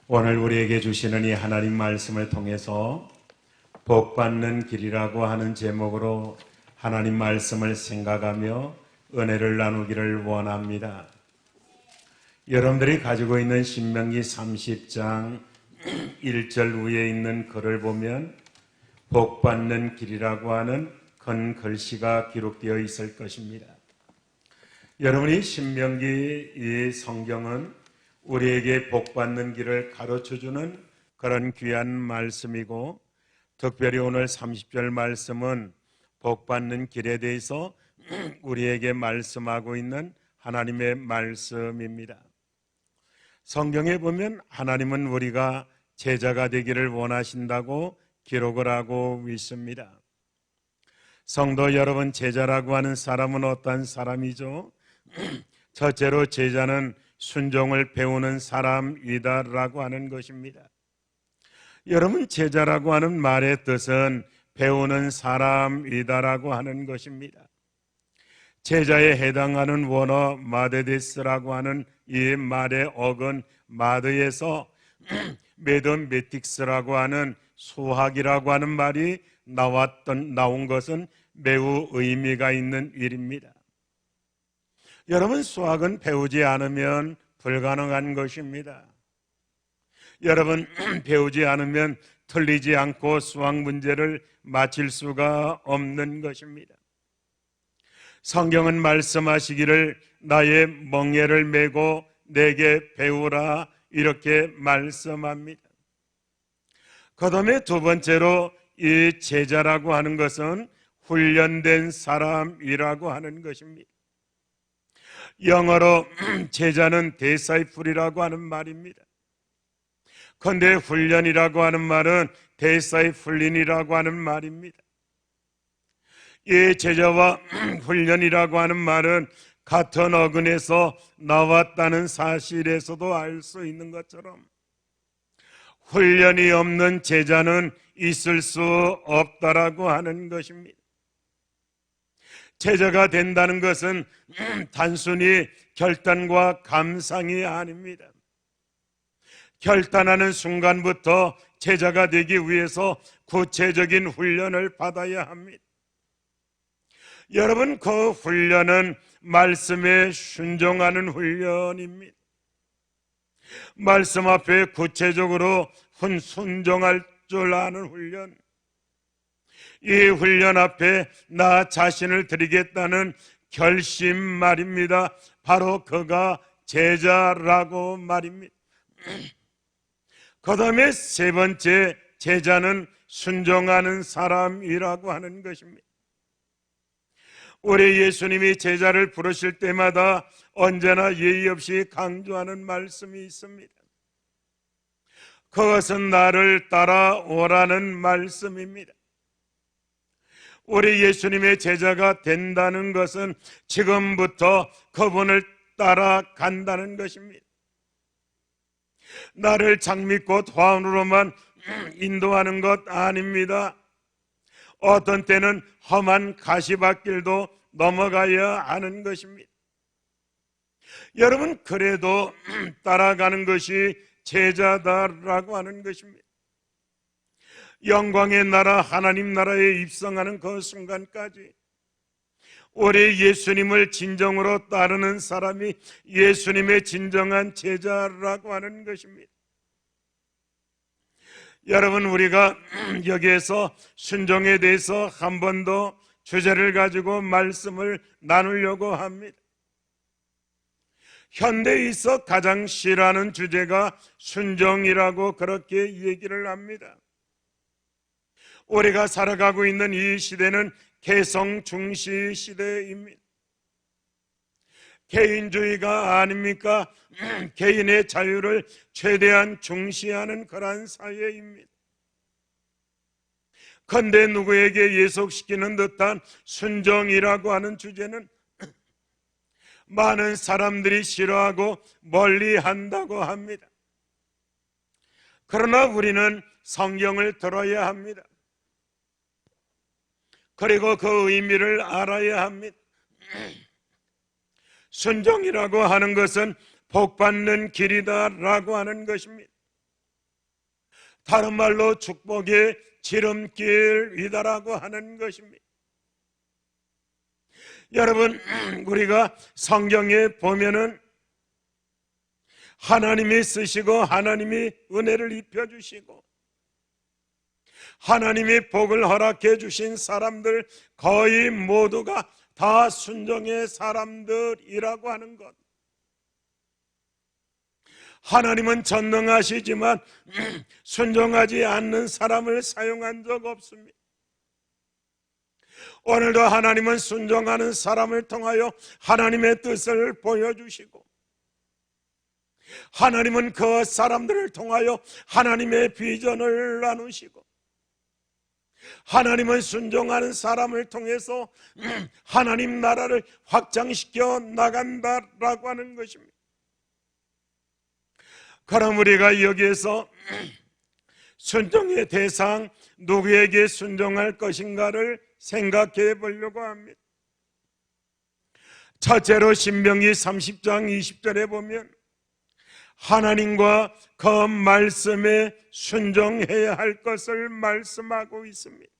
오늘 우리에게 주시는 이 하나님 말씀을 통해서 복받는 길이라고 하는 제목으로 하나님 말씀을 생각하며 은혜를 나누기를 원합니다. 여러분들이 가지고 있는 신명기 30장 1절 위에 있는 글을 보면 복받는 길이라고 하는 큰 글씨가 기록되어 있을 것입니다. 여러분이 신명기 이 성경은 우리에게 복받는 길을 가르쳐주는 그런 귀한 말씀이고, 특별히 오늘 30절 말씀은 복받는 길에 대해서 우리에게 말씀하고 있는 하나님의 말씀입니다. 성경에 보면 하나님은 우리가 제자가 되기를 원하신다고 기록을 하고 있습니다. 성도 여러분, 제자라고 하는 사람은 어떤 사람이죠? 첫째로 제자는 순종을 배우는 사람이다라고 하는 것입니다. 여러분, 제자라고 하는 말의 뜻은 배우는 사람이다라고 하는 것입니다. 제자에 해당하는 원어 마데데스라고 하는 이 말의 어근 마드에서 매더매틱스라고 하는 수학이라고 하는 말이 나온 것은 매우 의미가 있는 일입니다. 여러분, 수학은 배우지 않으면 불가능한 것입니다. 여러분, 배우지 않으면 틀리지 않고 수학 문제를 맞힐 수가 없는 것입니다. 성경은 말씀하시기를 나의 멍에를 메고 내게 배우라 이렇게 말씀합니다. 그 다음에 두 번째로 이 제자라고 하는 것은 훈련된 사람이라고 하는 것입니다. 영어로 제자는 disciple이라고 하는 말입니다. 그런데 훈련이라고 하는 말은 disciplin이라고 하는 말입니다. 이 제자와 훈련이라고 하는 말은 같은 어근에서 나왔다는 사실에서도 알 수 있는 것처럼 훈련이 없는 제자는 있을 수 없다라고 하는 것입니다. 제자가 된다는 것은 단순히 결단과 감상이 아닙니다. 결단하는 순간부터 제자가 되기 위해서 구체적인 훈련을 받아야 합니다. 여러분, 그 훈련은 말씀에 순종하는 훈련입니다. 말씀 앞에 구체적으로 순종할 줄 아는 훈련, 이 훈련 앞에 나 자신을 드리겠다는 결심 말입니다. 바로 그가 제자라고 말입니다. 그 다음에 세 번째, 제자는 순종하는 사람이라고 하는 것입니다. 우리 예수님이 제자를 부르실 때마다 언제나 예의 없이 강조하는 말씀이 있습니다. 그것은 나를 따라오라는 말씀입니다. 우리 예수님의 제자가 된다는 것은 지금부터 그분을 따라간다는 것입니다. 나를 장미꽃 화원으로만 인도하는 것 아닙니다. 어떤 때는 험한 가시밭길도 넘어가야 하는 것입니다. 여러분, 그래도 따라가는 것이 제자다라고 하는 것입니다. 영광의 나라 하나님 나라에 입성하는 그 순간까지 우리 예수님을 진정으로 따르는 사람이 예수님의 진정한 제자라고 하는 것입니다. 여러분, 우리가 여기에서 순종에 대해서 한 번 더 주제를 가지고 말씀을 나누려고 합니다. 현대에 있어 가장 싫어하는 주제가 순종이라고 그렇게 얘기를 합니다. 우리가 살아가고 있는 이 시대는 개성 중시 시대입니다. 개인주의가 아닙니까? 개인의 자유를 최대한 중시하는 그러한 사회입니다. 그런데 누구에게 예속시키는 듯한 순종이라고 하는 주제는 많은 사람들이 싫어하고 멀리한다고 합니다. 그러나 우리는 성경을 들어야 합니다. 그리고 그 의미를 알아야 합니다. 순종이라고 하는 것은 복받는 길이다라고 하는 것입니다. 다른 말로 축복의 지름길이다라고 하는 것입니다. 여러분, 우리가 성경에 보면은 하나님이 쓰시고 하나님이 은혜를 입혀주시고 하나님이 복을 허락해 주신 사람들 거의 모두가 다 순종의 사람들이라고 하는 것. 하나님은 전능하시지만 순종하지 않는 사람을 사용한 적 없습니다. 오늘도 하나님은 순종하는 사람을 통하여 하나님의 뜻을 보여주시고 하나님은 그 사람들을 통하여 하나님의 비전을 나누시고 하나님은 순종하는 사람을 통해서 하나님 나라를 확장시켜 나간다라고 하는 것입니다. 그럼 우리가 여기에서 순종의 대상, 누구에게 순종할 것인가를 생각해 보려고 합니다. 첫째로 신명기 30장 20절에 보면 하나님과 그 말씀에 순종해야 할 것을 말씀하고 있습니다.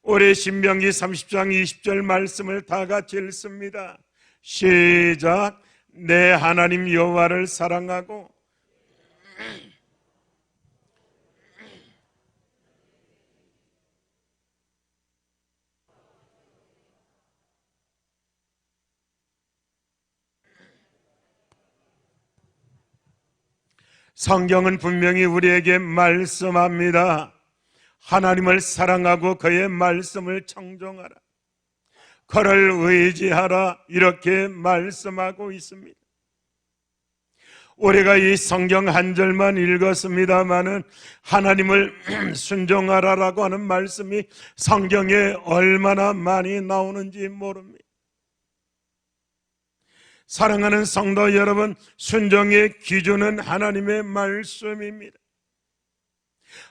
올해 신명기 30장 20절 말씀을 다 같이 읽습니다. 시작. 내 하나님 여호와를 사랑하고 성경은 분명히 우리에게 말씀합니다. 하나님을 사랑하고 그의 말씀을 청종하라, 그를 의지하라, 이렇게 말씀하고 있습니다. 우리가 이 성경 한 절만 읽었습니다마는 하나님을 순종하라라고 하는 말씀이 성경에 얼마나 많이 나오는지 모릅니다. 사랑하는 성도 여러분, 순종의 기준은 하나님의 말씀입니다.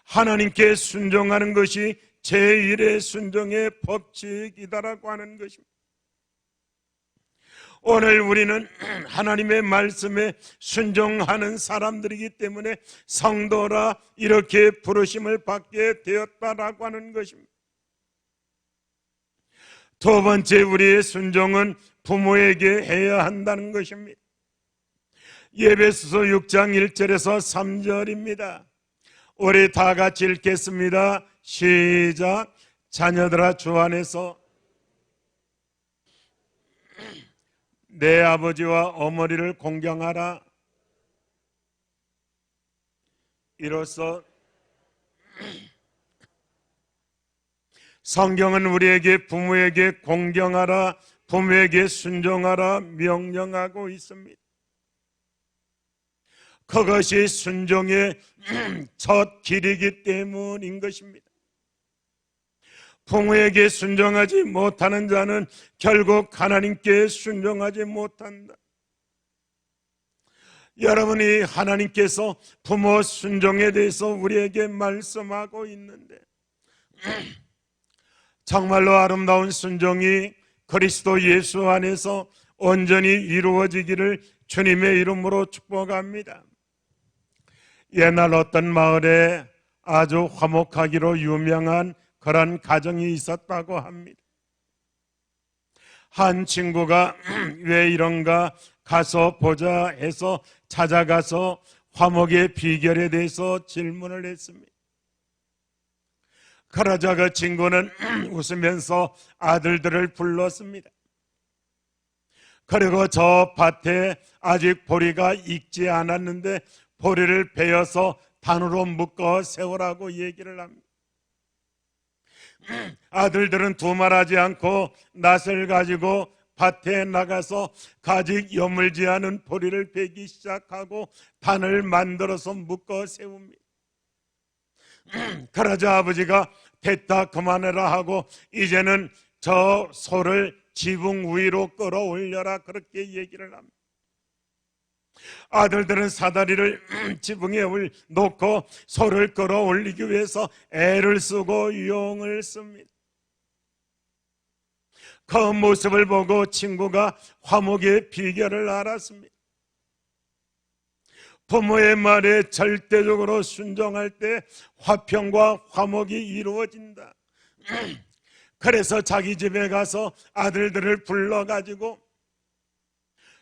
하나님께 순종하는 것이 제1의 순종의 법칙이다라고 하는 것입니다. 오늘 우리는 하나님의 말씀에 순종하는 사람들이기 때문에 성도라 이렇게 부르심을 받게 되었다라고 하는 것입니다. 두 번째, 우리의 순종은 부모에게 해야 한다는 것입니다. 에베소서 6장 1절에서 3절입니다. 우리 다 같이 읽겠습니다. 시작. 자녀들아, 주 안에서 내 아버지와 어머니를 공경하라. 이로써 성경은 우리에게 부모에게 공경하라, 부모에게 순종하라 명령하고 있습니다. 그것이 순종의 첫 길이기 때문인 것입니다. 부모에게 순종하지 못하는 자는 결국 하나님께 순종하지 못한다. 여러분이 하나님께서 부모 순종에 대해서 우리에게 말씀하고 있는데 정말로 아름다운 순종이 그리스도 예수 안에서 온전히 이루어지기를 주님의 이름으로 축복합니다. 옛날 어떤 마을에 아주 화목하기로 유명한 그런 가정이 있었다고 합니다. 한 친구가 왜 이런가 가서 보자 해서 찾아가서 화목의 비결에 대해서 질문을 했습니다. 그러자 그 친구는 웃으면서 아들들을 불렀습니다. 그리고 저 밭에 아직 보리가 익지 않았는데 보리를 베어서 단으로 묶어 세우라고 얘기를 합니다. 아들들은 두말하지 않고 낫을 가지고 밭에 나가서 아직 여물지 않은 보리를 베기 시작하고 단을 만들어서 묶어 세웁니다. 그러자 아버지가 됐다, 그만해라 하고 이제는 저 소를 지붕 위로 끌어올려라, 그렇게 얘기를 합니다. 아들들은 사다리를 지붕에 놓고 소를 끌어올리기 위해서 애를 쓰고 용을 씁니다. 그 모습을 보고 친구가 화목의 비결을 알았습니다. 부모의 말에 절대적으로 순종할 때 화평과 화목이 이루어진다. 그래서 자기 집에 가서 아들들을 불러가지고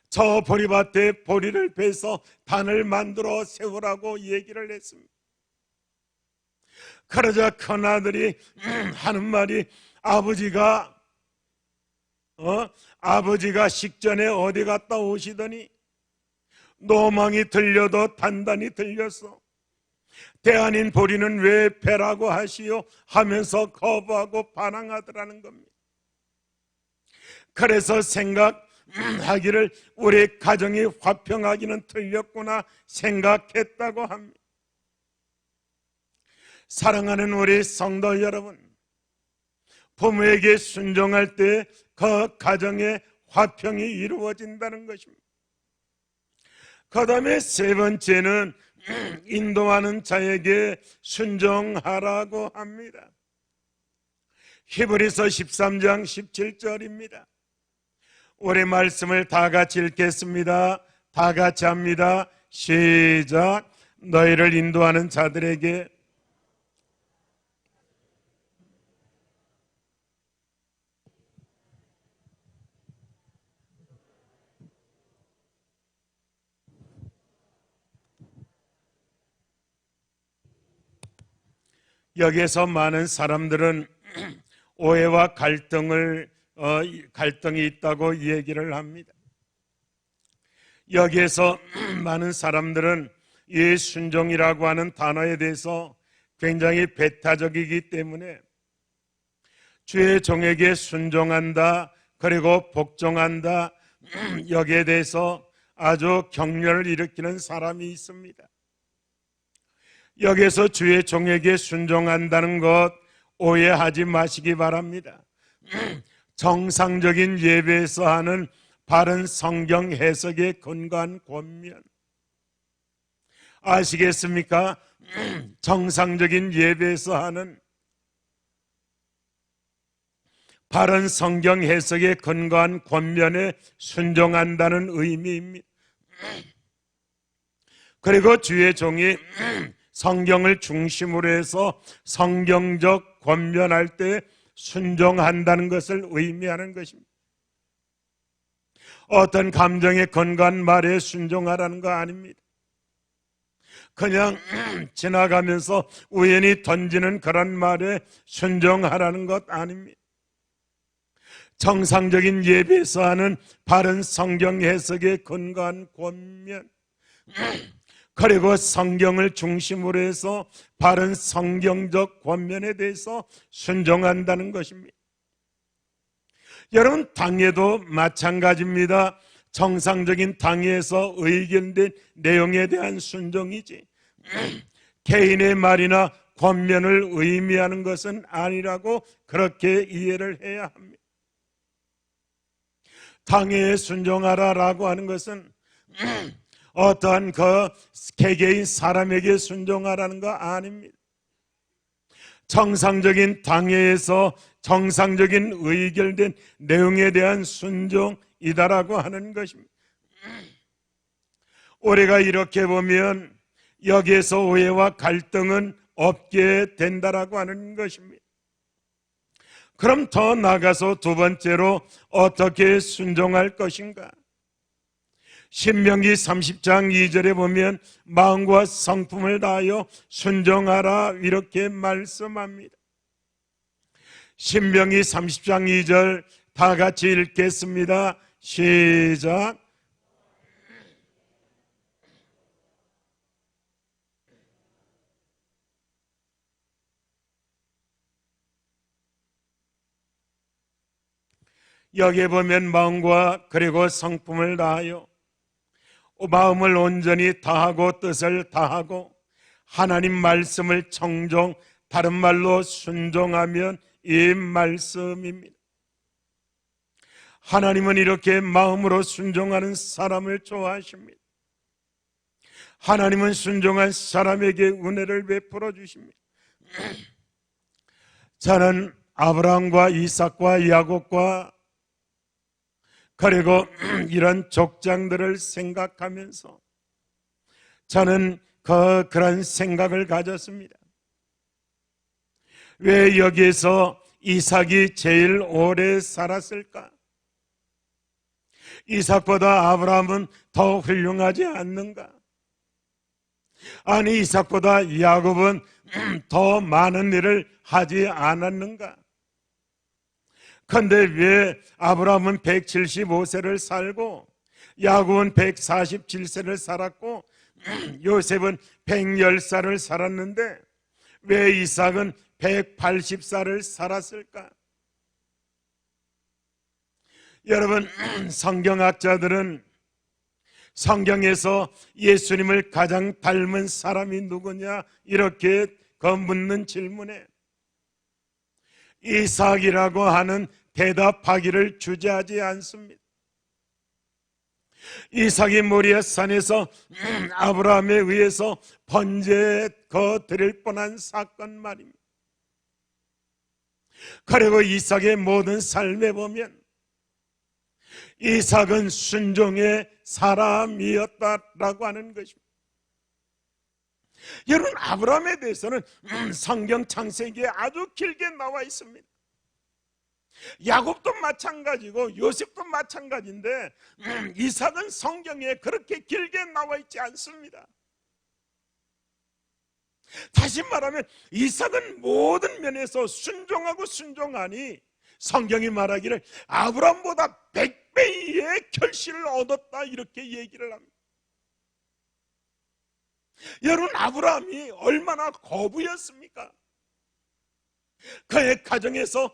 저 보리밭에 보리를 베서 단을 만들어 세우라고 얘기를 했습니다. 그러자 큰아들이 하는 말이 아버지가 식전에 어디 갔다 오시더니 노망이 들려도 단단히 들렸어. 대안인 보리는 왜 베라고 하시오? 하면서 거부하고 반항하더라는 겁니다. 그래서 생각하기를 우리 가정이 화평하기는 틀렸구나 생각했다고 합니다. 사랑하는 우리 성도 여러분, 부모에게 순종할 때 그 가정에 화평이 이루어진다는 것입니다. 그 다음에 세 번째는 인도하는 자에게 순종하라고 합니다. 히브리서 13장 17절입니다. 우리 말씀을 다 같이 읽겠습니다. 다 같이 합니다. 시작. 너희를 인도하는 자들에게 여기에서 많은 사람들은 오해와 갈등이 있다고 얘기를 합니다. 여기에서 많은 사람들은 이 순종이라고 하는 단어에 대해서 굉장히 배타적이기 때문에 주의 종에게 순종한다 그리고 복종한다 여기에 대해서 아주 격려를 일으키는 사람이 있습니다. 여기에서 주의 종에게 순종한다는 것 오해하지 마시기 바랍니다. 정상적인 예배에서 하는 바른 성경 해석에 근거한 권면 아시겠습니까? 정상적인 예배에서 하는 바른 성경 해석에 근거한 권면에 순종한다는 의미입니다. 그리고 주의 종이 성경을 중심으로 해서 성경적 권면할 때 순종한다는 것을 의미하는 것입니다. 어떤 감정에 근거한 말에 순종하라는 거 아닙니다. 그냥 지나가면서 우연히 던지는 그런 말에 순종하라는 것 아닙니다. 정상적인 예배에서 하는 바른 성경 해석에 근거한 권면 그리고 성경을 중심으로 해서 바른 성경적 권면에 대해서 순종한다는 것입니다. 여러분, 당에도 마찬가지입니다. 정상적인 당에서 의견된 내용에 대한 순종이지 개인의 말이나 권면을 의미하는 것은 아니라고 그렇게 이해를 해야 합니다. 당에 순종하라라고 하는 것은 어떠한 그 개개인 사람에게 순종하라는 거 아닙니다. 정상적인 당회에서 정상적인 의결된 내용에 대한 순종이다라고 하는 것입니다. 우리가 이렇게 보면 여기에서 오해와 갈등은 없게 된다라고 하는 것입니다. 그럼 더 나아가서 두 번째로 어떻게 순종할 것인가? 신명기 30장 2절에 보면 마음과 성품을 다하여 순종하라 이렇게 말씀합니다. 신명기 30장 2절 다 같이 읽겠습니다. 시작. 여기에 보면 마음과 그리고 성품을 다하여 마음을 온전히 다하고 뜻을 다하고 하나님 말씀을 청종 다른 말로 순종하면 이 말씀입니다. 하나님은 이렇게 마음으로 순종하는 사람을 좋아하십니다. 하나님은 순종한 사람에게 은혜를 베풀어 주십니다. 저는 아브라함과 이삭과 야곱과 그리고 이런 족장들을 생각하면서 저는 그런 생각을 가졌습니다. 왜 여기에서 이삭이 제일 오래 살았을까? 이삭보다 아브라함은 더 훌륭하지 않는가? 아니, 이삭보다 야곱은 더 많은 일을 하지 않았는가? 그런데 왜 아브라함은 175세를 살고 야곱은 147세를 살았고 요셉은 110살을 살았는데 왜 이삭은 180살을 살았을까? 여러분, 성경학자들은 성경에서 예수님을 가장 닮은 사람이 누구냐 이렇게 묻는 질문에 이삭이라고 하는 대답하기를 주저하지 않습니다. 이삭이 모리아 산에서 아브라함에 의해서 번제 드릴 뻔한 사건 말입니다. 그리고 이삭의 모든 삶에 보면 이삭은 순종의 사람이었다라고 하는 것입니다. 여러분, 아브라함에 대해서는 성경 창세기에 아주 길게 나와 있습니다. 야곱도 마찬가지고 요셉도 마찬가지인데 이삭은 성경에 그렇게 길게 나와 있지 않습니다. 다시 말하면 이삭은 모든 면에서 순종하고 순종하니 성경이 말하기를 아브라함보다 100배의 결실을 얻었다 이렇게 얘기를 합니다. 여러분, 아브라함이 얼마나 거부였습니까? 그의 가정에서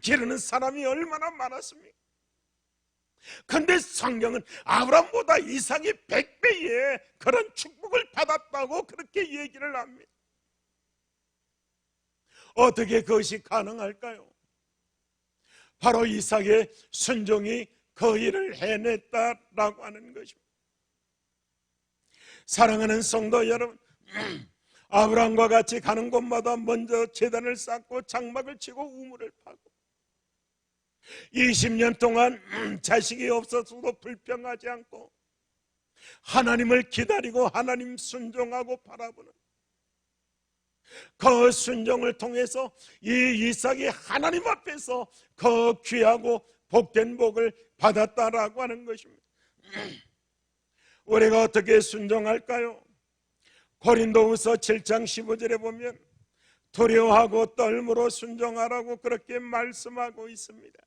기르는 사람이 얼마나 많았습니까? 그런데 성경은 아브라함보다 이삭이 100배의 그런 축복을 받았다고 그렇게 얘기를 합니다. 어떻게 그것이 가능할까요? 바로 이삭의 순종이 그 일을 해냈다라고 하는 것입니다. 사랑하는 성도 여러분, 아브라함과 같이 가는 곳마다 먼저 제단을 쌓고 장막을 치고 우물을 파고 20년 동안 자식이 없어서도 불평하지 않고 하나님을 기다리고 하나님 순종하고 바라보는 그 순종을 통해서 이 이삭이 하나님 앞에서 그 귀하고 복된 복을 받았다라고 하는 것입니다. 우리가 어떻게 순종할까요? 고린도후서 7장 15절에 보면 두려워하고 떨므로 순종하라고 그렇게 말씀하고 있습니다.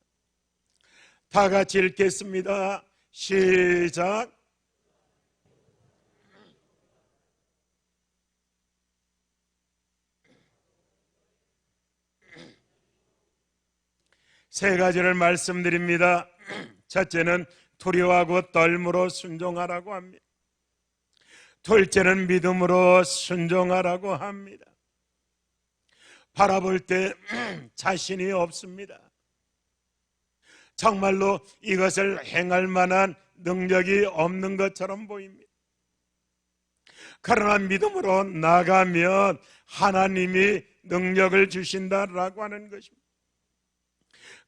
다 같이 읽겠습니다. 시작. 세 가지를 말씀드립니다. 첫째는 두려워하고 떨므로 순종하라고 합니다. 둘째는 믿음으로 순종하라고 합니다. 바라볼 때 자신이 없습니다. 정말로 이것을 행할 만한 능력이 없는 것처럼 보입니다. 그러나 믿음으로 나가면 하나님이 능력을 주신다라고 하는 것입니다.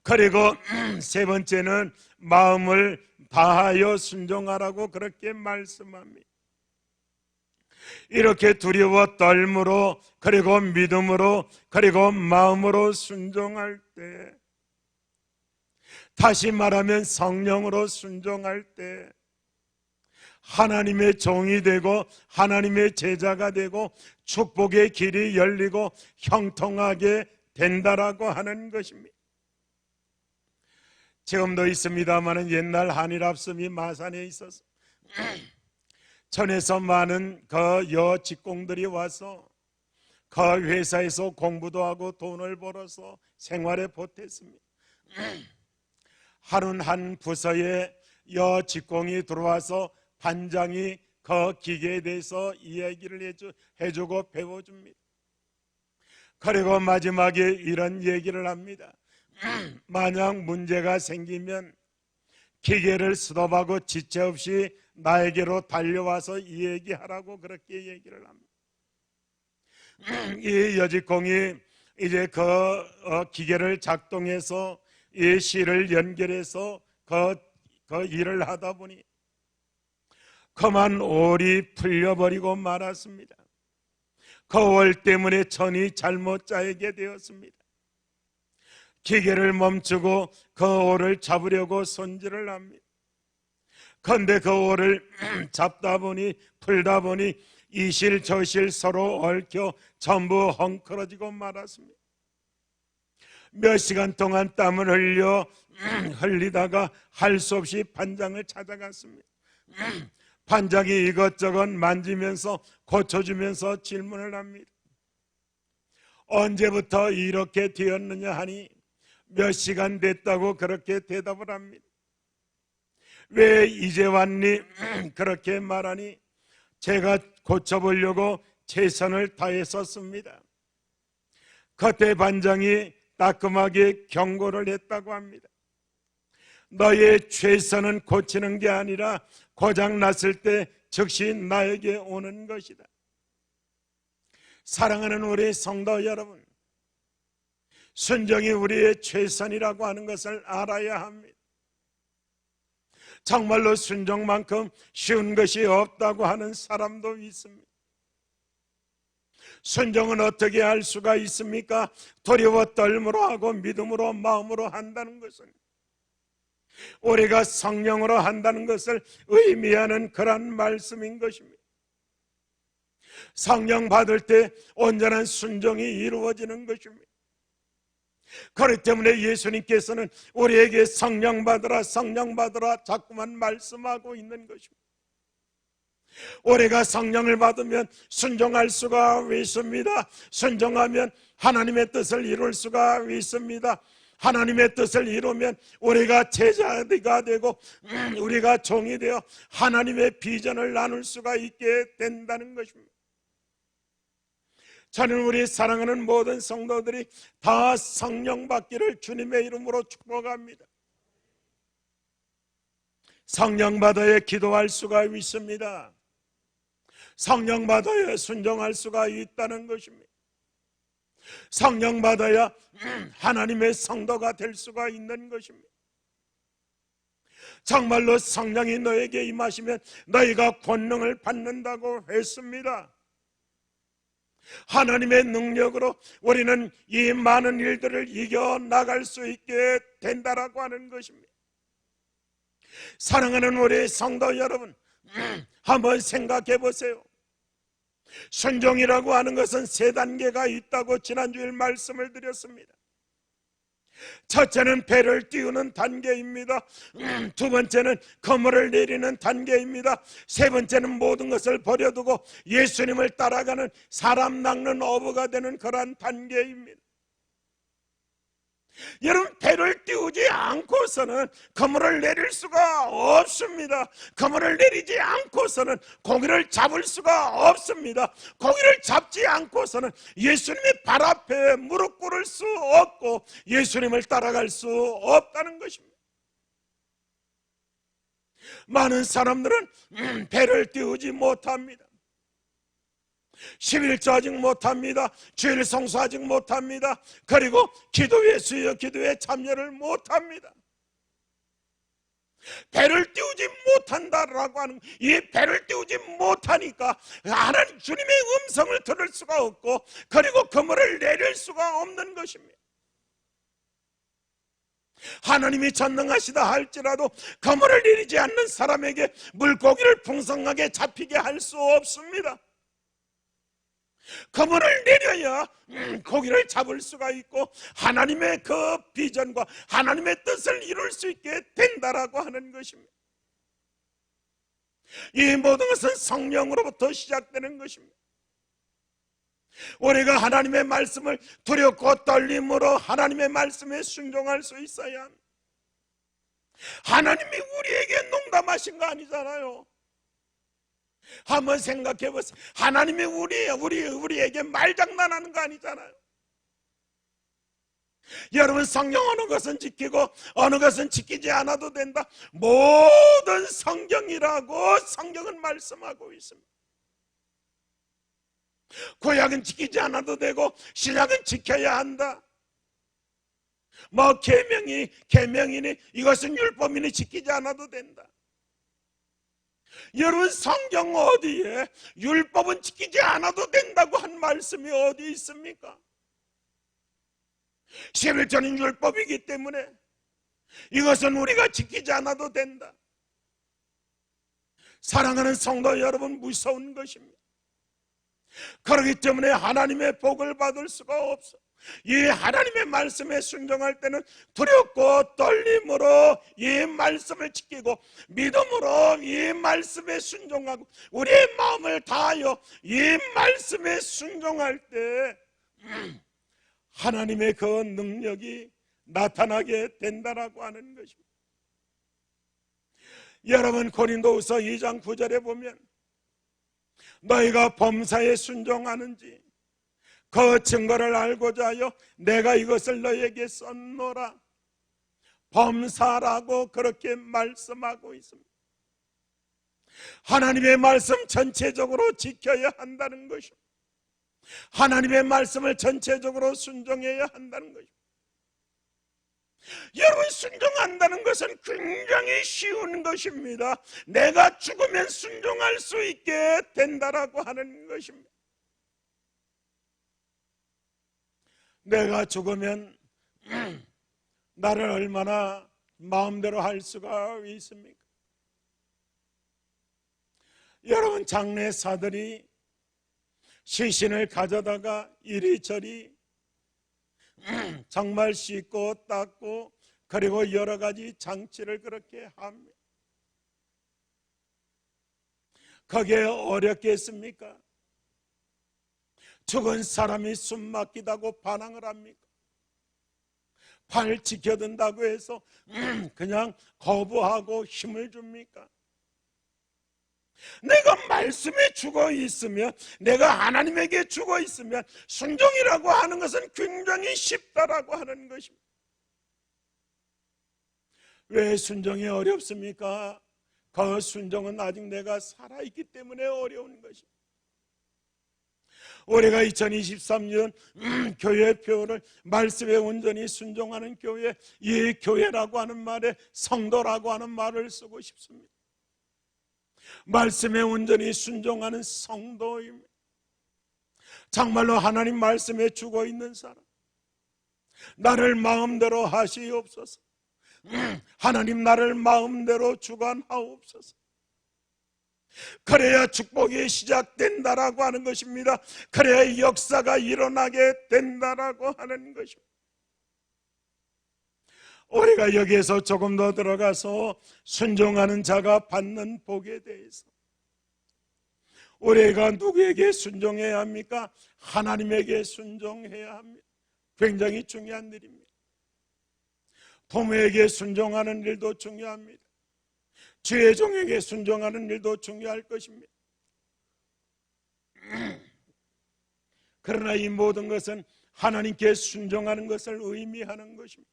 그리고 세 번째는 마음을 다하여 순종하라고 그렇게 말씀합니다. 이렇게 두려워 떨므로 그리고 믿음으로 그리고 마음으로 순종할 때, 다시 말하면 성령으로 순종할 때 하나님의 종이 되고 하나님의 제자가 되고 축복의 길이 열리고 형통하게 된다라고 하는 것입니다. 지금도 있습니다마는 옛날 한일합섬이 마산에 있어서 전에서 많은 그 여직공들이 와서 그 회사에서 공부도 하고 돈을 벌어서 생활에 보탰습니다. 하루는 한 부서에 여직공이 들어와서 반장이 그 기계에 대해서 이야기를 해주고 배워줍니다. 그리고 마지막에 이런 얘기를 합니다. 만약 문제가 생기면 기계를 스톱하고 지체 없이 나에게로 달려와서 이 얘기하라고 그렇게 얘기를 합니다. 이 여직공이 이제 그 기계를 작동해서 이 실을 연결해서 그 일을 하다 보니 그만 올이 풀려버리고 말았습니다. 그 올 때문에 천이 잘못 짜이게 되었습니다. 기계를 멈추고 그 올을 잡으려고 손질을 합니다. 그런데 그 올을 잡다 보니 풀다 보니 이실저실 서로 얽혀 전부 헝클어지고 말았습니다. 몇 시간 동안 땀을 흘리다가 할 수 없이 반장을 찾아갔습니다. 반장이 이것저것 만지면서 고쳐주면서 질문을 합니다. 언제부터 이렇게 되었느냐 하니 몇 시간 됐다고 그렇게 대답을 합니다. 왜 이제 왔니? 그렇게 말하니 제가 고쳐보려고 최선을 다했었습니다. 그때 반장이 따끔하게 경고를 했다고 합니다. 너의 최선은 고치는 게 아니라 고장 났을 때 즉시 나에게 오는 것이다. 사랑하는 우리 성도 여러분, 순종이 우리의 최선이라고 하는 것을 알아야 합니다. 정말로 순종만큼 쉬운 것이 없다고 하는 사람도 있습니다. 순종은 어떻게 할 수가 있습니까? 두려워 떨므로 하고 믿음으로 마음으로 한다는 것은, 우리가 성령으로 한다는 것을 의미하는 그런 말씀인 것입니다. 성령 받을 때 온전한 순종이 이루어지는 것입니다. 그렇기 때문에 예수님께서는 우리에게 성령 받으라 성령 받으라 자꾸만 말씀하고 있는 것입니다. 우리가 성령을 받으면 순종할 수가 있습니다. 순종하면 하나님의 뜻을 이룰 수가 있습니다. 하나님의 뜻을 이루면 우리가 제자가 되고 우리가 종이 되어 하나님의 비전을 나눌 수가 있게 된다는 것입니다. 저는 우리 사랑하는 모든 성도들이 다 성령 받기를 주님의 이름으로 축복합니다. 성령 받아야 기도할 수가 있습니다. 성령 받아야 순종할 수가 있다는 것입니다. 성령 받아야 하나님의 성도가 될 수가 있는 것입니다. 정말로 성령이 너에게 임하시면 너희가 권능을 받는다고 했습니다. 하나님의 능력으로 우리는 이 많은 일들을 이겨나갈 수 있게 된다라고 하는 것입니다. 사랑하는 우리 성도 여러분, 한번 생각해 보세요. 순종이라고 하는 것은 세 단계가 있다고 지난주에 말씀을 드렸습니다. 첫째는 배를 띄우는 단계입니다. 두 번째는 그물을 내리는 단계입니다. 세 번째는 모든 것을 버려두고 예수님을 따라가는 사람 낚는 어부가 되는 그러한 단계입니다. 여러분, 배를 띄우지 않고서는 그물을 내릴 수가 없습니다. 그물을 내리지 않고서는 고기를 잡을 수가 없습니다. 고기를 잡지 않고서는 예수님의 발 앞에 무릎 꿇을 수 없고 예수님을 따라갈 수 없다는 것입니다. 많은 사람들은 배를 띄우지 못합니다. 11조 아직 못합니다. 주일 성수 아직 못합니다. 그리고 기도회 수요 기도회 참여를 못합니다. 배를 띄우지 못한다라고 하는, 이 배를 띄우지 못하니까 하나님 주님의 음성을 들을 수가 없고 그리고 그물을 내릴 수가 없는 것입니다. 하나님이 전능하시다 할지라도 그물을 내리지 않는 사람에게 물고기를 풍성하게 잡히게 할 수 없습니다. 그물을 내려야 고기를 잡을 수가 있고 하나님의 그 비전과 하나님의 뜻을 이룰 수 있게 된다라고 하는 것입니다. 이 모든 것은 성령으로부터 시작되는 것입니다. 우리가 하나님의 말씀을 두렵고 떨림으로 하나님의 말씀에 순종할 수 있어야 합니다. 하나님이 우리에게 농담하신 거 아니잖아요. 한번 생각해 보세요. 하나님이 우리에게 말장난하는 거 아니잖아요. 여러분, 성령 어느 것은 지키고 어느 것은 지키지 않아도 된다. 모든 성경이라고 성경은 말씀하고 있습니다. 구약은 지키지 않아도 되고 신약은 지켜야 한다. 뭐 계명이니 이것은 율법이니 지키지 않아도 된다. 여러분, 성경 어디에 율법은 지키지 않아도 된다고 한 말씀이 어디 있습니까? 11조는 율법이기 때문에 이것은 우리가 지키지 않아도 된다. 사랑하는 성도 여러분, 무서운 것입니다. 그렇기 때문에 하나님의 복을 받을 수가 없어. 이 하나님의 말씀에 순종할 때는 두렵고 떨림으로 이 말씀을 지키고 믿음으로 이 말씀에 순종하고 우리의 마음을 다하여 이 말씀에 순종할 때 하나님의 그 능력이 나타나게 된다라고 하는 것입니다. 여러분, 고린도후서 2장 9절에 보면 너희가 범사에 순종하는지 그 증거를 알고자 하여 내가 이것을 너희에게 썼노라. 범사라고 그렇게 말씀하고 있습니다. 하나님의 말씀 전체적으로 지켜야 한다는 것입니다. 하나님의 말씀을 전체적으로 순종해야 한다는 것입니다. 여러분, 순종한다는 것은 굉장히 쉬운 것입니다. 내가 죽으면 순종할 수 있게 된다라고 하는 것입니다. 내가 죽으면 나를 얼마나 마음대로 할 수가 있습니까? 여러분, 장례사들이 시신을 가져다가 이리저리 정말 씻고 닦고 그리고 여러 가지 장치를 그렇게 합니다. 그게 어렵겠습니까? 죽은 사람이 숨 막히다고 반항을 합니까? 팔 지켜든다고 해서 그냥 거부하고 힘을 줍니까? 내가 말씀에 죽어 있으면, 내가 하나님에게 죽어 있으면 순종이라고 하는 것은 굉장히 쉽다라고 하는 것입니다. 왜 순종이 어렵습니까? 그 순종은 아직 내가 살아있기 때문에 어려운 것입니다. 올해가 2023년 교회 표를 말씀에 온전히 순종하는 교회, 이 교회라고 하는 말에 성도라고 하는 말을 쓰고 싶습니다. 말씀에 온전히 순종하는 성도입니다. 정말로 하나님 말씀에 죽어 있는 사람, 나를 마음대로 하시옵소서. 하나님, 나를 마음대로 주관하옵소서. 그래야 축복이 시작된다라고 하는 것입니다. 그래야 역사가 일어나게 된다라고 하는 것입니다. 우리가 여기에서 조금 더 들어가서 순종하는 자가 받는 복에 대해서, 우리가 누구에게 순종해야 합니까? 하나님에게 순종해야 합니다. 굉장히 중요한 일입니다. 부모에게 순종하는 일도 중요합니다. 주의 종에게 순종하는 일도 중요할 것입니다. 그러나 이 모든 것은 하나님께 순종하는 것을 의미하는 것입니다.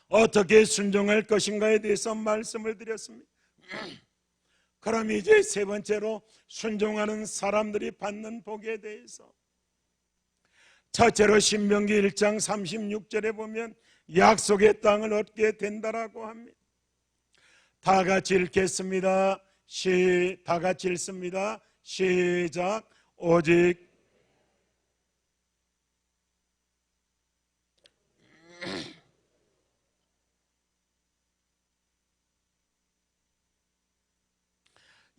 어떻게 순종할 것인가에 대해서 말씀을 드렸습니다. 그럼 이제 세 번째로 순종하는 사람들이 받는 복에 대해서, 첫째로 신명기 1장 36절에 보면 약속의 땅을 얻게 된다라고 합니다. 다 같이 읽겠습니다. 다 같이 읽습니다. 시작. 오직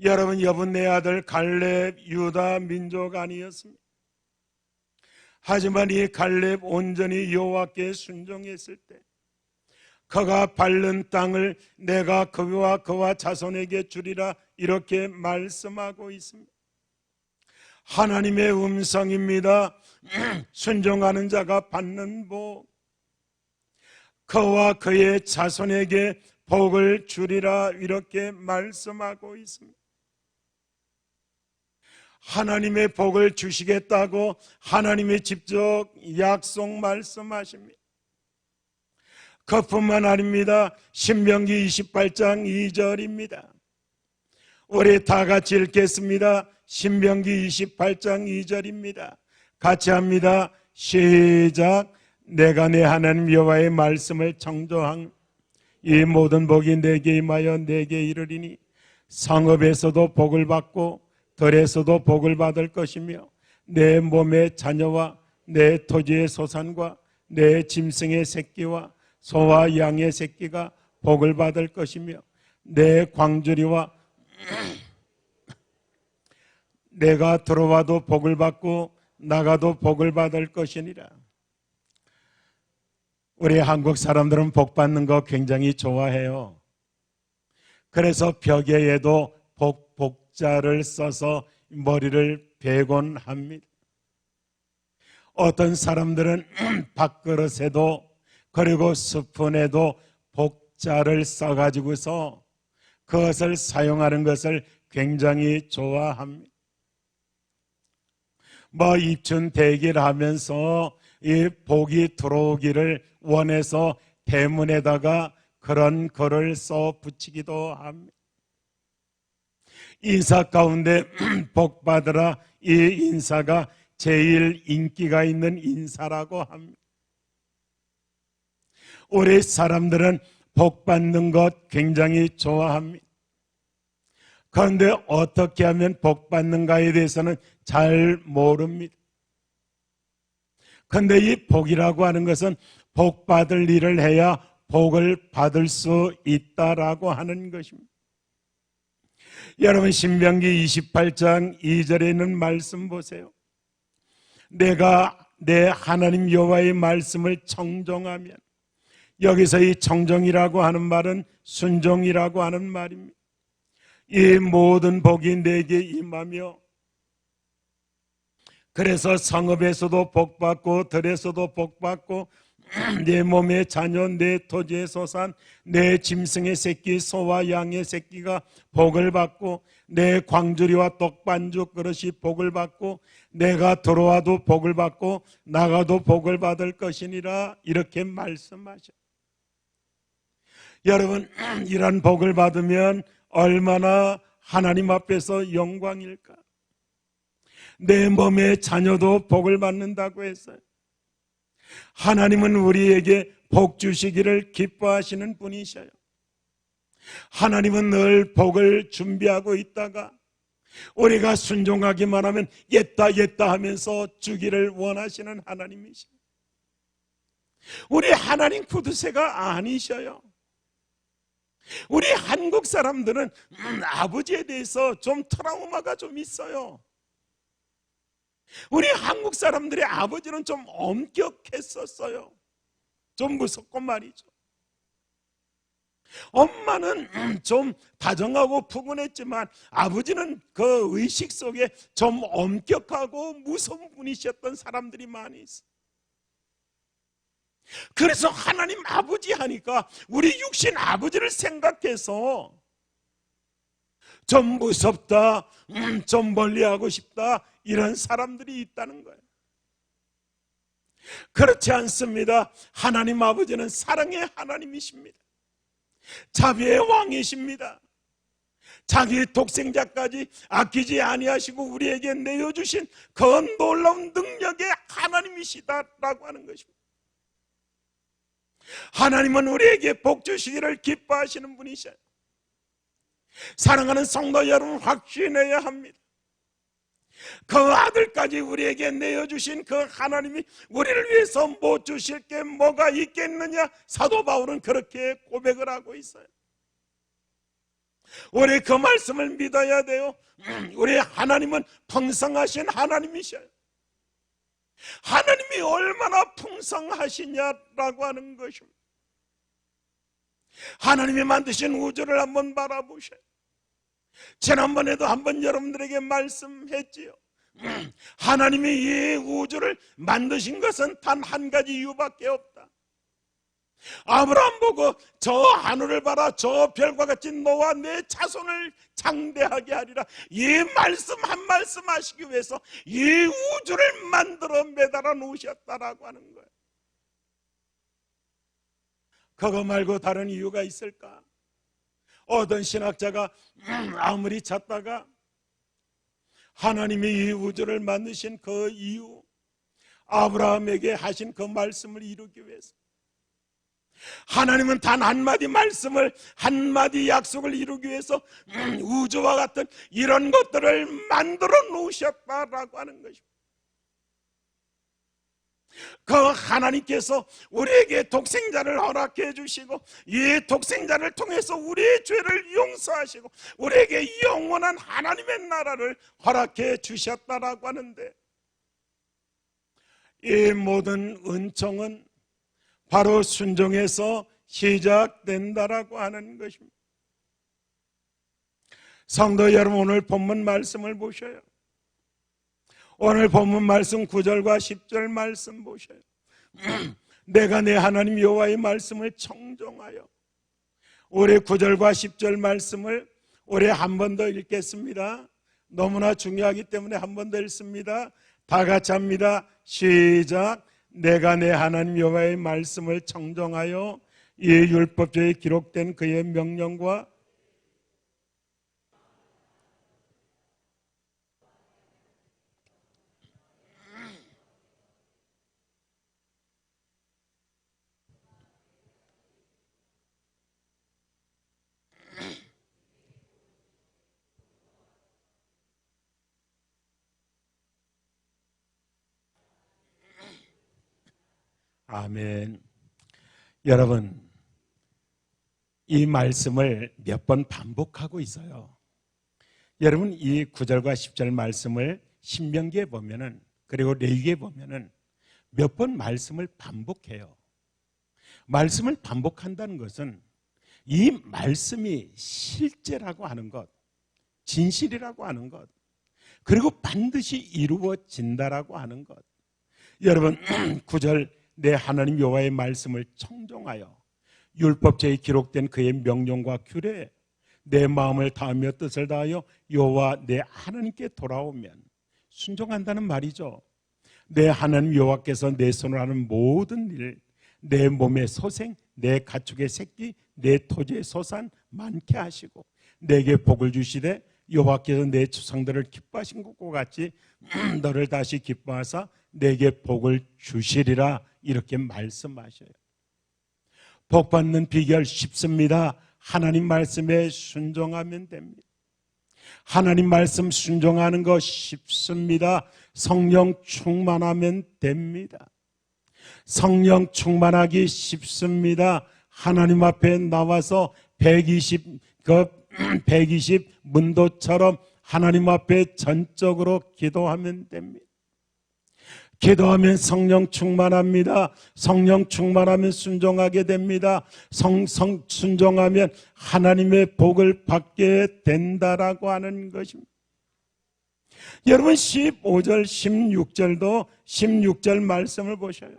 여러분, 여분네 아들 갈렙 유다 민족 아니었습니까? 하지만 이 갈렙 온전히 여호와께 순종했을 때 그가 밟는 땅을 내가 그와 자손에게 주리라, 이렇게 말씀하고 있습니다. 하나님의 음성입니다. 순종하는 자가 받는 복, 그와 그의 자손에게 복을 주리라, 이렇게 말씀하고 있습니다. 하나님의 복을 주시겠다고 하나님이 직접 약속 말씀하십니다. 그뿐만 아닙니다. 신명기 28장 2절입니다. 우리 다 같이 읽겠습니다. 신명기 28장 2절입니다. 같이 합니다. 시작. 내가 내 하나님 여호와의 말씀을 청조한 이 모든 복이 내게 임하여 내게 이르리니 성읍에서도 복을 받고 들에서도 복을 받을 것이며 내 몸의 자녀와 내 토지의 소산과 내 짐승의 새끼와 소와 양의 새끼가 복을 받을 것이며 내 광주리와 내가 들어와도 복을 받고 나가도 복을 받을 것이니라. 우리 한국 사람들은 복 받는 거 굉장히 좋아해요. 그래서 벽에도 복자를 써서 머리를 베곤 합니다. 어떤 사람들은 밥그릇에도 그리고 스푼에도 복자를 써가지고서 그것을 사용하는 것을 굉장히 좋아합니다. 입춘대기를 하면서 이 복이 들어오기를 원해서 대문에다가 그런 글을 써 붙이기도 합니다. 인사 가운데 복 받으라, 이 인사가 제일 인기가 있는 인사라고 합니다. 우리 사람들은 복 받는 것 굉장히 좋아합니다. 그런데 어떻게 하면 복 받는가에 대해서는 잘 모릅니다. 그런데 이 복이라고 하는 것은 복 받을 일을 해야 복을 받을 수 있다라고 하는 것입니다. 여러분 신명기 28장 2절에 있는 말씀 보세요. 내가 내 하나님 여호와의 말씀을 청종하면, 여기서 이 청종이라고 하는 말은 순종이라고 하는 말입니다. 이 모든 복이 내게 임하며, 그래서 성읍에서도 복받고 들에서도 복받고 내 몸의 자녀, 내 토지의 소산, 내 짐승의 새끼, 소와 양의 새끼가 복을 받고 내 광주리와 떡반죽 그릇이 복을 받고 내가 들어와도 복을 받고 나가도 복을 받을 것이니라, 이렇게 말씀하셔. 여러분, 이런 복을 받으면 얼마나 하나님 앞에서 영광일까? 내 몸의 자녀도 복을 받는다고 했어요. 하나님은 우리에게 복 주시기를 기뻐하시는 분이셔요. 하나님은 늘 복을 준비하고 있다가 우리가 순종하기만 하면 옛다 하면서 주기를 원하시는 하나님이셔요. 우리 하나님 구두쇠가 아니셔요. 우리 한국 사람들은 아버지에 대해서 좀 트라우마가 좀 있어요. 우리 한국 사람들의 아버지는 좀 엄격했었어요. 좀 무섭고 말이죠. 엄마는 좀 다정하고 푸근했지만 아버지는 그 의식 속에 좀 엄격하고 무서운 분이셨던 사람들이 많이 있어요. 그래서 하나님 아버지 하니까 우리 육신 아버지를 생각해서 좀 무섭다, 좀 멀리하고 싶다, 이런 사람들이 있다는 거예요. 그렇지 않습니다. 하나님 아버지는 사랑의 하나님이십니다. 자비의 왕이십니다. 자기 독생자까지 아끼지 아니하시고 우리에게 내어주신 그 놀라운 능력의 하나님이시다라고 하는 것입니다. 하나님은 우리에게 복 주시기를 기뻐하시는 분이셔요. 사랑하는 성도 여러분, 확신해야 합니다. 그 아들까지 우리에게 내어주신 그 하나님이 우리를 위해서 못 주실 게 뭐가 있겠느냐, 사도 바울은 그렇게 고백을 하고 있어요. 우리 그 말씀을 믿어야 돼요. 우리 하나님은 풍성하신 하나님이셔요. 하나님이 얼마나 풍성하시냐라고 하는 것입니다. 하나님이 만드신 우주를 한번 바라보셔요. 지난번에도 한번 여러분들에게 말씀했지요. 하나님이 이 우주를 만드신 것은 단 한 가지 이유밖에 없다. 아브라함 보고 저 하늘을 봐라, 저 별과 같이 너와 내 자손을 장대하게 하리라, 이 말씀 한 말씀 하시기 위해서 이 우주를 만들어 매달아 놓으셨다라고 하는 거예요. 그거 말고 다른 이유가 있을까? 어떤 신학자가 아무리 찾다가 하나님이 이 우주를 만드신 그 이유, 아브라함에게 하신 그 말씀을 이루기 위해서 하나님은 단 한마디 말씀을, 한마디 약속을 이루기 위해서 우주와 같은 이런 것들을 만들어 놓으셨다라고 하는 것입니다. 그 하나님께서 우리에게 독생자를 허락해 주시고, 이 독생자를 통해서 우리의 죄를 용서하시고 우리에게 영원한 하나님의 나라를 허락해 주셨다라고 하는데, 이 모든 은총은 바로 순종에서 시작된다라고 하는 것입니다. 성도 여러분, 오늘 본문 말씀을 보셔요. 오늘 본문 말씀 9절과 10절 말씀 보셔요. 내가 내 하나님 여호와의 말씀을 청종하여. 올해 9절과 10절 말씀을 올해 한 번 더 읽겠습니다. 너무나 중요하기 때문에 한 번 더 읽습니다. 다 같이 합니다. 시작. 내가 내 하나님 여호와의 말씀을 청종하여 이 율법조에 기록된 그의 명령과 아멘. 여러분, 이 말씀을 몇 번 반복하고 있어요. 여러분, 이 9절과 10절 말씀을 신명기에 보면은, 그리고 레위기에 보면은 몇 번 말씀을 반복해요. 말씀을 반복한다는 것은 이 말씀이 실제라고 하는 것, 진실이라고 하는 것, 그리고 반드시 이루어진다라고 하는 것. 여러분, 9절 내 하나님 여호와의 말씀을 청종하여 율법제에 기록된 그의 명령과 규례에 내 마음을 다하며 뜻을 다하여 여호와 내 하나님께 돌아오면 순종한다는 말이죠. 내 하나님 여호와께서 내 손으로 하는 모든 일, 내 몸의 소생, 내 가축의 새끼, 내 토지의 소산 많게 하시고 내게 복을 주시되 여호와께서 내 조상들을 기뻐하신 것과 같이 너를 다시 기뻐하사 내게 복을 주시리라, 이렇게 말씀하셔요. 복 받는 비결 쉽습니다. 하나님 말씀에 순종하면 됩니다. 하나님 말씀 순종하는 거 쉽습니다. 성령 충만하면 됩니다. 성령 충만하기 쉽습니다. 하나님 앞에 나와서 120 문도처럼 하나님 앞에 전적으로 기도하면 됩니다. 기도하면 성령 충만합니다. 성령 충만하면 순종하게 됩니다. 순종하면 하나님의 복을 받게 된다라고 하는 것입니다. 여러분, 15절 16절도 16절 말씀을 보셔요.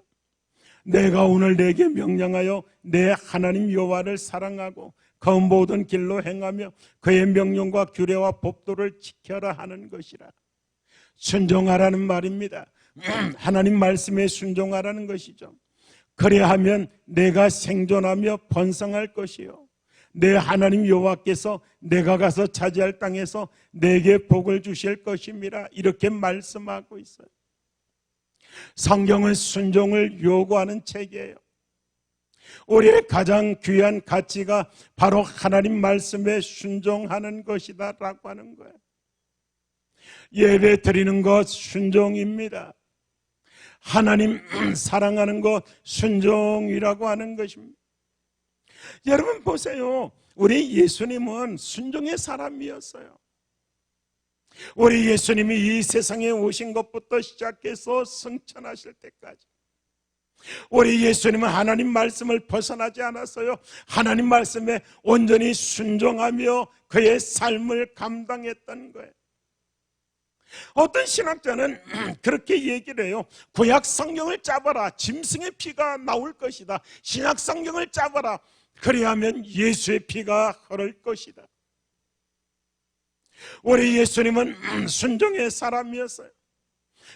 내가 오늘 내게 명령하여 내 하나님 여호와를 사랑하고 그 모든 길로 행하며 그의 명령과 규례와 법도를 지켜라 하는 것이라. 순종하라는 말입니다. 하나님 말씀에 순종하라는 것이죠. 그래야 하면 내가 생존하며 번성할 것이요, 내 하나님 여호와께서 내가 가서 차지할 땅에서 내게 복을 주실 것입니다, 이렇게 말씀하고 있어요. 성경은 순종을 요구하는 책이에요. 우리의 가장 귀한 가치가 바로 하나님 말씀에 순종하는 것이다 라고 하는 거예요. 예배 드리는 것 순종입니다. 하나님 사랑하는 것 순종이라고 하는 것입니다. 여러분 보세요. 우리 예수님은 순종의 사람이었어요. 우리 예수님이 이 세상에 오신 것부터 시작해서 승천하실 때까지 우리 예수님은 하나님 말씀을 벗어나지 않았어요. 하나님 말씀에 온전히 순종하며 그의 삶을 감당했던 거예요. 어떤 신학자는 그렇게 얘기를 해요. 구약 성경을 짜봐라, 짐승의 피가 나올 것이다. 신약 성경을 짜봐라, 그리하면 예수의 피가 흐를 것이다. 우리 예수님은 순종의 사람이었어요.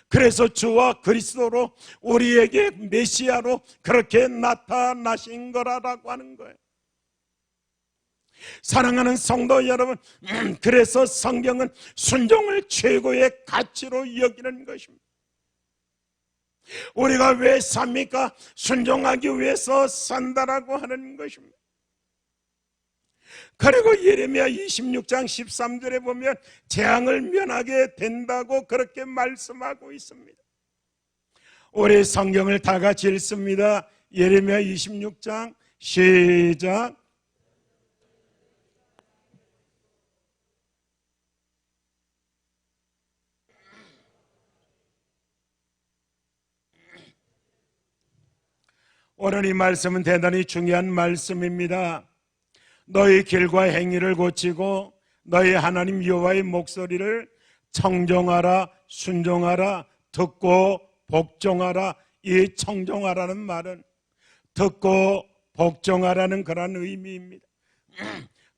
그래서 주와 그리스도로 우리에게 메시아로 그렇게 나타나신 거라고 하는 거예요. 사랑하는 성도 여러분, 그래서 성경은 순종을 최고의 가치로 여기는 것입니다. 우리가 왜 삽니까? 순종하기 위해서 산다라고 하는 것입니다. 그리고 예레미야 26장 13절에 보면 재앙을 면하게 된다고 그렇게 말씀하고 있습니다. 우리 성경을 다 같이 읽습니다. 예레미야 26장 시작. 오늘 이 말씀은 대단히 중요한 말씀입니다. 너희 길과 행위를 고치고 너희 하나님 여호와의 목소리를 청종하라, 순종하라, 듣고 복종하라. 이 청종하라는 말은 듣고 복종하라는 그런 의미입니다.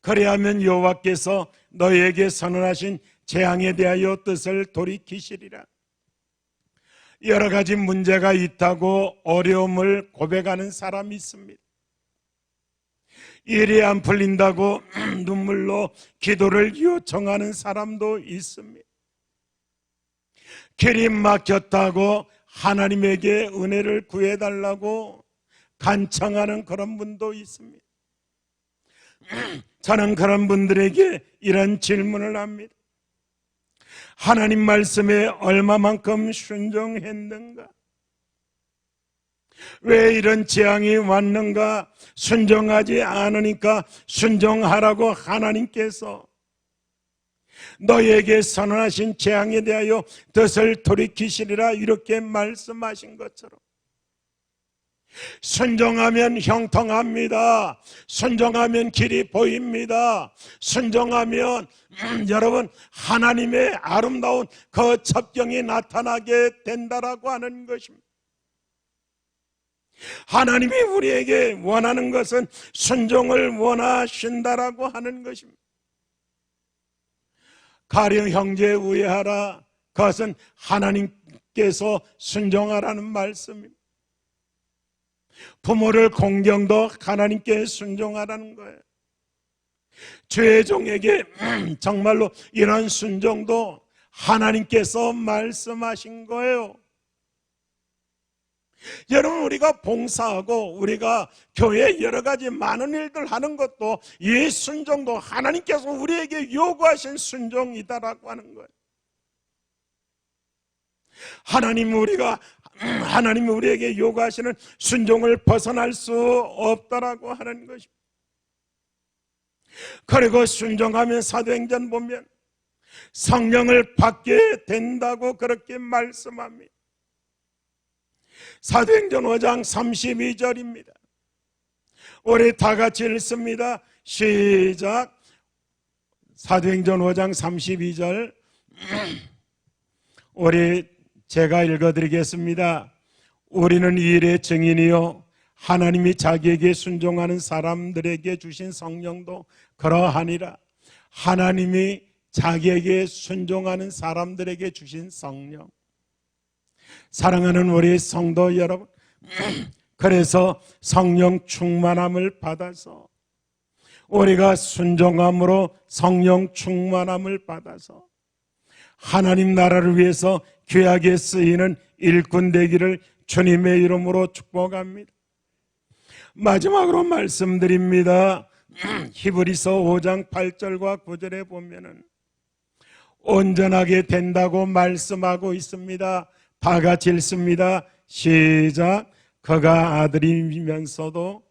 그래야면 여호와께서 너희에게 선언하신 재앙에 대하여 뜻을 돌이키시리라. 여러 가지 문제가 있다고 어려움을 고백하는 사람이 있습니다. 일이 안 풀린다고 눈물로 기도를 요청하는 사람도 있습니다. 길이 막혔다고 하나님에게 은혜를 구해달라고 간청하는 그런 분도 있습니다. 저는 그런 분들에게 이런 질문을 합니다. 하나님 말씀에 얼마만큼 순종했는가? 왜 이런 재앙이 왔는가? 순종하지 않으니까 순종하라고 하나님께서 너희에게 선언하신 재앙에 대하여 뜻을 돌이키시리라 이렇게 말씀하신 것처럼 순종하면 형통합니다. 순종하면 길이 보입니다. 순종하면 여러분 하나님의 아름다운 그 첩경이 나타나게 된다라고 하는 것입니다. 하나님이 우리에게 원하는 것은 순종을 원하신다라고 하는 것입니다. 가령 형제에 우애하라. 그것은 하나님께서 순종하라는 말씀입니다. 부모를 공경도 하나님께 순종하라는 거예요. 죄의 종에게 정말로 이런 순종도 하나님께서 말씀하신 거예요. 여러분 우리가 봉사하고 우리가 교회에 여러 가지 많은 일들 하는 것도 이 순종도 하나님께서 우리에게 요구하신 순종이다라고 하는 거예요. 하나님이 우리에게 요구하시는 순종을 벗어날 수 없다라고 하는 것입니다. 그리고 순종하면 사도행전 보면 성령을 받게 된다고 그렇게 말씀합니다. 사도행전 5장 32절입니다. 우리 다 같이 읽습니다. 시작. 사도행전 5장 32절 우리 제가 읽어드리겠습니다. 우리는 이 일의 증인이요 하나님이 자기에게 순종하는 사람들에게 주신 성령도 그러하니라. 하나님이 자기에게 순종하는 사람들에게 주신 성령. 사랑하는 우리 성도 여러분, 그래서 성령 충만함을 받아서 우리가 순종함으로 성령 충만함을 받아서 하나님 나라를 위해서 귀하게 쓰이는 일꾼 되기를 주님의 이름으로 축복합니다. 마지막으로 말씀드립니다. 히브리서 5장 8절과 9절에 보면은 온전하게 된다고 말씀하고 있습니다. 다 같이 읽습니다. 시작. 그가 아들이면서도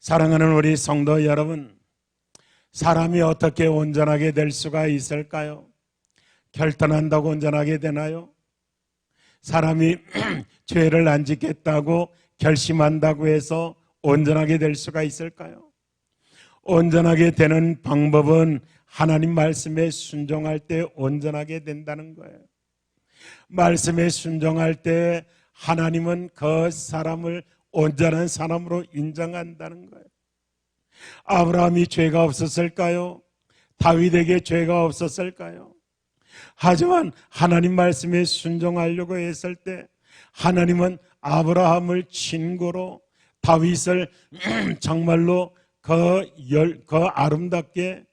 사랑하는 우리 성도 여러분, 사람이 어떻게 온전하게 될 수가 있을까요? 결단한다고 온전하게 되나요? 사람이 죄를 안 짓겠다고 결심한다고 해서 온전하게 될 수가 있을까요? 온전하게 되는 방법은 하나님 말씀에 순종할 때 온전하게 된다는 거예요. 말씀에 순종할 때 하나님은 그 사람을 온전한 사람으로 인정한다는 거예요. 아브라함이 죄가 없었을까요? 다윗에게 죄가 없었을까요? 하지만 하나님 말씀에 순종하려고 했을 때 하나님은 아브라함을 친구로, 다윗을 정말로 그 아름답게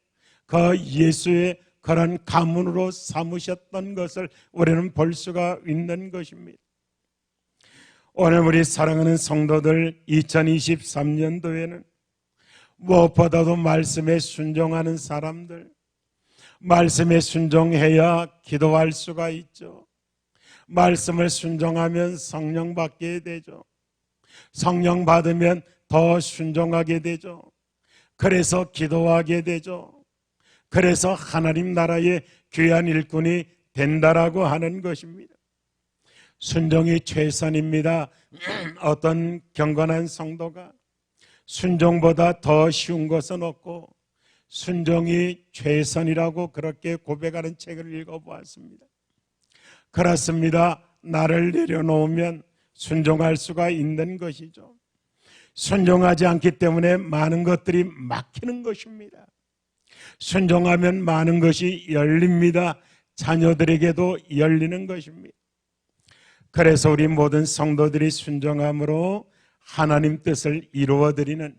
그 예수의 그런 가문으로 삼으셨던 것을 우리는 볼 수가 있는 것입니다. 오늘 우리 사랑하는 성도들, 2023년도에는 무엇보다도 말씀에 순종하는 사람들, 말씀에 순종해야 기도할 수가 있죠. 말씀을 순종하면 성령 받게 되죠. 성령 받으면 더 순종하게 되죠. 그래서 기도하게 되죠. 그래서 하나님 나라의 귀한 일꾼이 된다라고 하는 것입니다. 순종이 최선입니다. 어떤 경건한 성도가 순종보다 더 쉬운 것은 없고 순종이 최선이라고 그렇게 고백하는 책을 읽어보았습니다. 그렇습니다. 나를 내려놓으면 순종할 수가 있는 것이죠. 순종하지 않기 때문에 많은 것들이 막히는 것입니다. 순종하면 많은 것이 열립니다. 자녀들에게도 열리는 것입니다. 그래서 우리 모든 성도들이 순종함으로 하나님 뜻을 이루어드리는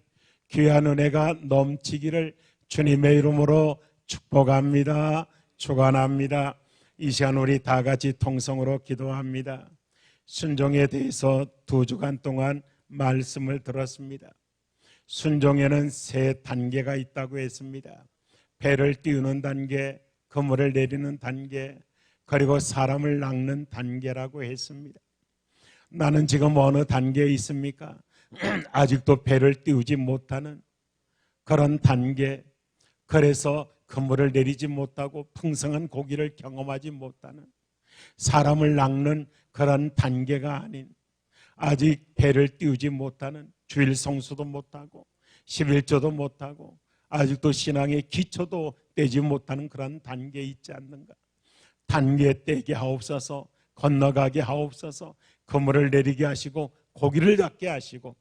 귀한 은혜가 넘치기를 주님의 이름으로 축복합니다. 축원합니다. 이 시간 우리 다 같이 통성으로 기도합니다. 순종에 대해서 2주간 동안 말씀을 들었습니다. 순종에는 3 단계가 있다고 했습니다. 배를 띄우는 단계, 그물을 내리는 단계, 그리고 사람을 낚는 단계라고 했습니다. 나는 지금 어느 단계에 있습니까? 아직도 배를 띄우지 못하는 그런 단계, 그래서 그물을 내리지 못하고 풍성한 고기를 경험하지 못하는, 사람을 낚는 그런 단계가 아닌, 아직 배를 띄우지 못하는, 주일 성수도 못하고 11조도 못하고 아직도 신앙의 기초도 떼지 못하는 그런 단계에 있지 않는가. 단계 떼게 하옵소서. 건너가게 하옵소서. 그물을 내리게 하시고 고기를 잡게 하시고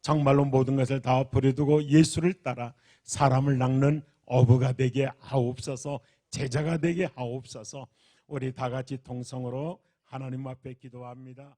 정말로 모든 것을 다 버려두고 예수를 따라 사람을 낚는 어부가 되게 하옵소서. 제자가 되게 하옵소서. 우리 다 같이 통성으로 하나님 앞에 기도합니다.